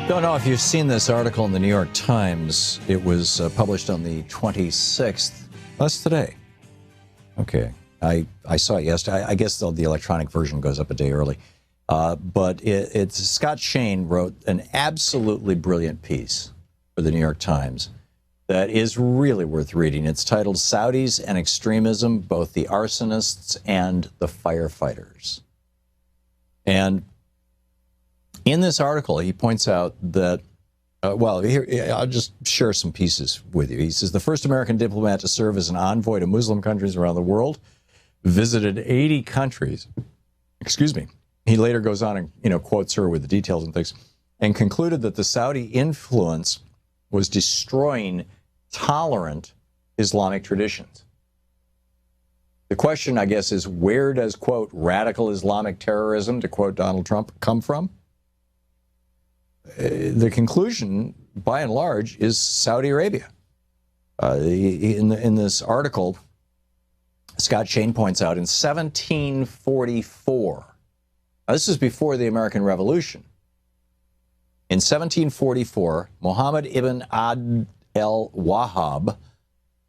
Don't know if you've seen this article in the New York Times. It was published on the 26th. That's today. Okay. I saw it yesterday. I guess the electronic version goes up a day early. But it's Scott Shane wrote an absolutely brilliant piece for the New York Times that is really worth reading. It's titled Saudis and Extremism, Both the Arsonists and the Firefighters. And in this article, he points out that, here, I'll just share some pieces with you. He says, the first American diplomat to serve as an envoy to Muslim countries around the world, visited 80 countries. Excuse me. He later goes on and, quotes her with the details and things, and concluded that the Saudi influence was destroying tolerant Islamic traditions. The question, I guess, is where does, quote, radical Islamic terrorism, to quote Donald Trump, come from? The conclusion, by and large, is Saudi Arabia. In this article, Scott Shane points out in 1744, now this is before the American Revolution. In 1744, Muhammad ibn Abd el-Wahhab,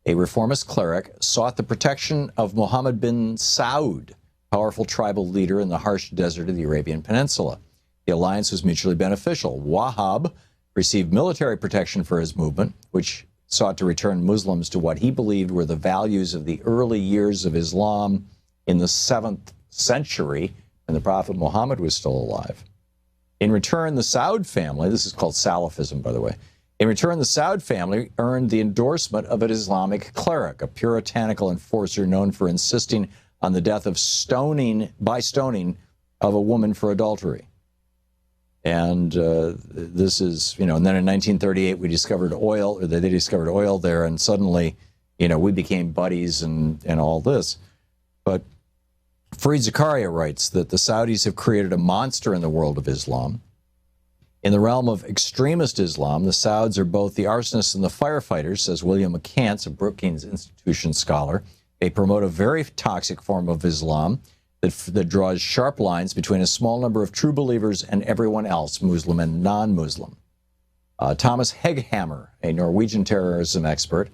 a reformist cleric, sought the protection of Muhammad bin Saud, powerful tribal leader in the harsh desert of the Arabian Peninsula. The alliance was mutually beneficial. Wahhab received military protection for his movement, which sought to return Muslims to what he believed were the values of the early years of Islam in the 7th century, when the Prophet Muhammad was still alive. In return, the Saud family, this is called Salafism, by the way, in return, the Saud family earned the endorsement of an Islamic cleric, a puritanical enforcer known for insisting on the death of stoning of a woman for adultery. And this is, and then in 1938 we discovered oil, or they discovered oil there, and suddenly, we became buddies and all this. But Fareed Zakaria writes that the Saudis have created a monster in the world of Islam. In the realm of extremist Islam, the Sauds are both the arsonists and the firefighters, says William McCants, a Brookings Institution scholar. They promote a very toxic form of Islam that draws sharp lines between a small number of true believers and everyone else, Muslim and non-Muslim. Thomas Heghammer, a Norwegian terrorism expert,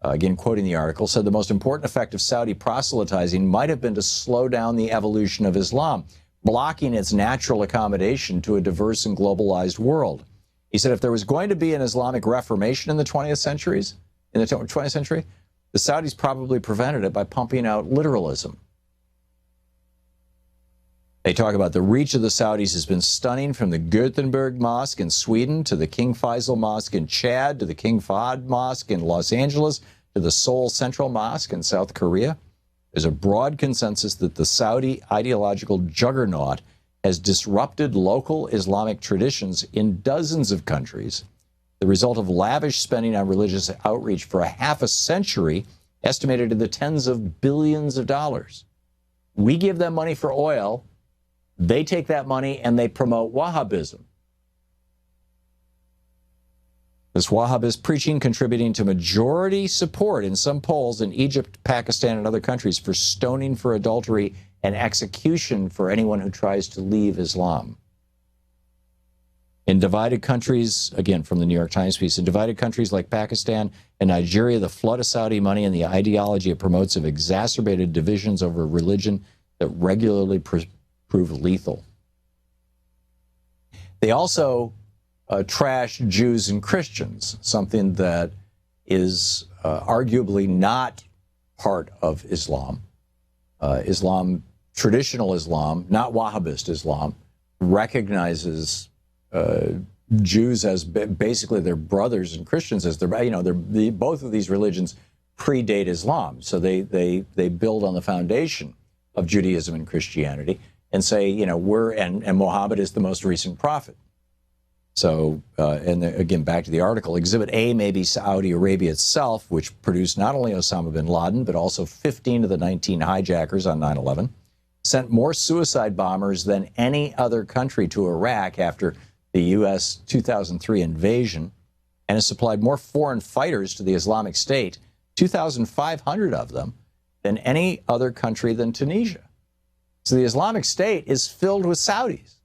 again quoting the article, said the most important effect of Saudi proselytizing might have been to slow down the evolution of Islam, blocking its natural accommodation to a diverse and globalized world. He said if there was going to be an Islamic Reformation in the 20th century, the Saudis probably prevented it by pumping out literalism. They talk about the reach of the Saudis has been stunning, from the Gothenburg Mosque in Sweden to the King Faisal Mosque in Chad to the King Fahd Mosque in Los Angeles to the Seoul Central Mosque in South Korea. There's a broad consensus that the Saudi ideological juggernaut has disrupted local Islamic traditions in dozens of countries, the result of lavish spending on religious outreach for a half a century, estimated in the tens of billions of dollars. We give them money for oil. They take that money and they promote Wahhabism. This Wahhabist preaching contributing to majority support in some polls in Egypt, Pakistan, and other countries for stoning for adultery and execution for anyone who tries to leave Islam. In divided countries, again from the New York Times piece, in divided countries like Pakistan and Nigeria, the flood of Saudi money and the ideology it promotes have exacerbated divisions over religion that regularly prove lethal. They also trash Jews and Christians, something that is arguably not part of Islam. Traditional Islam, not Wahhabist Islam, recognizes Jews as basically their brothers and Christians as their, both of these religions predate Islam. So they build on the foundation of Judaism and Christianity, and say, and Muhammad is the most recent prophet. So, again, back to the article, Exhibit A may be Saudi Arabia itself, which produced not only Osama bin Laden, but also 15 of the 19 hijackers on 9/11, sent more suicide bombers than any other country to Iraq after the U.S. 2003 invasion, and has supplied more foreign fighters to the Islamic State, 2,500 of them, than any other country than Tunisia. So the Islamic State is filled with Saudis.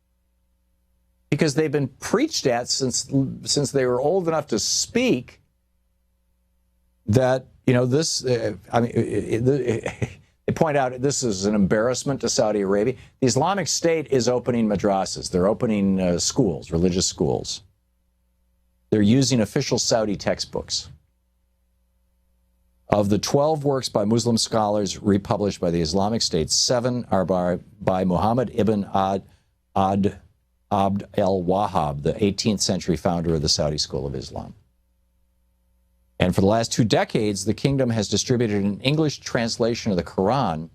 because they've been preached at since they were old enough to speak that, you know, this, they point out this is an embarrassment to Saudi Arabia. The Islamic State is opening madrasas. They're opening schools, religious schools. They're using official Saudi textbooks. Of the 12 works by Muslim scholars republished by the Islamic State, 7 are by Muhammad ibn Abd al-Wahhab, the 18th century founder of the Saudi School of Islam. And for the last 2 decades, the kingdom has distributed an English translation of the Quran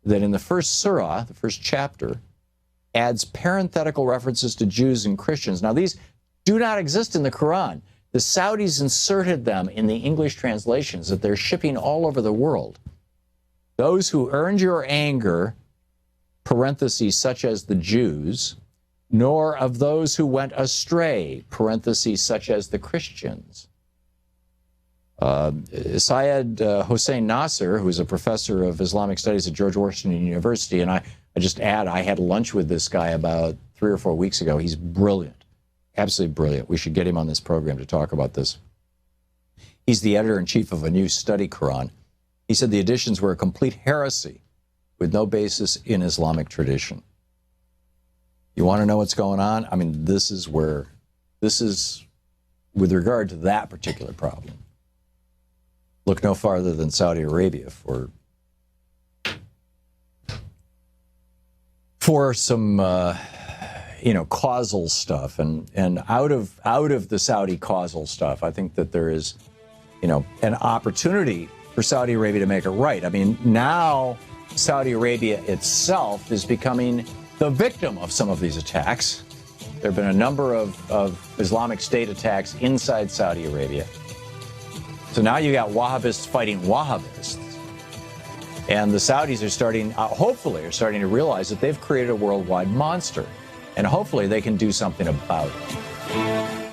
that in the first surah, the first chapter, adds parenthetical references to Jews and Christians. Now, these do not exist in the Quran. The Saudis inserted them in the English translations that they're shipping all over the world. Those who earned your anger, parentheses, such as the Jews, nor of those who went astray, parentheses, such as the Christians. Syed Hossein Nasser, who is a professor of Islamic studies at George Washington University, and I just add, I had lunch with this guy about 3 or 4 weeks ago. He's brilliant. Absolutely brilliant. We should get him on this program to talk about this. He's the editor-in-chief of a new study Quran. He said the additions were a complete heresy with no basis in Islamic tradition. You want to know what's going on? I mean, this is with regard to that particular problem. Look no farther than Saudi Arabia for some causal stuff, and out of the Saudi causal stuff, I think that there is, an opportunity for Saudi Arabia to make it right. I mean, now Saudi Arabia itself is becoming the victim of some of these attacks. There have been a number of Islamic State attacks inside Saudi Arabia. So now you got Wahhabists fighting Wahhabists. And the Saudis are hopefully starting to realize that they've created a worldwide monster. And hopefully they can do something about it.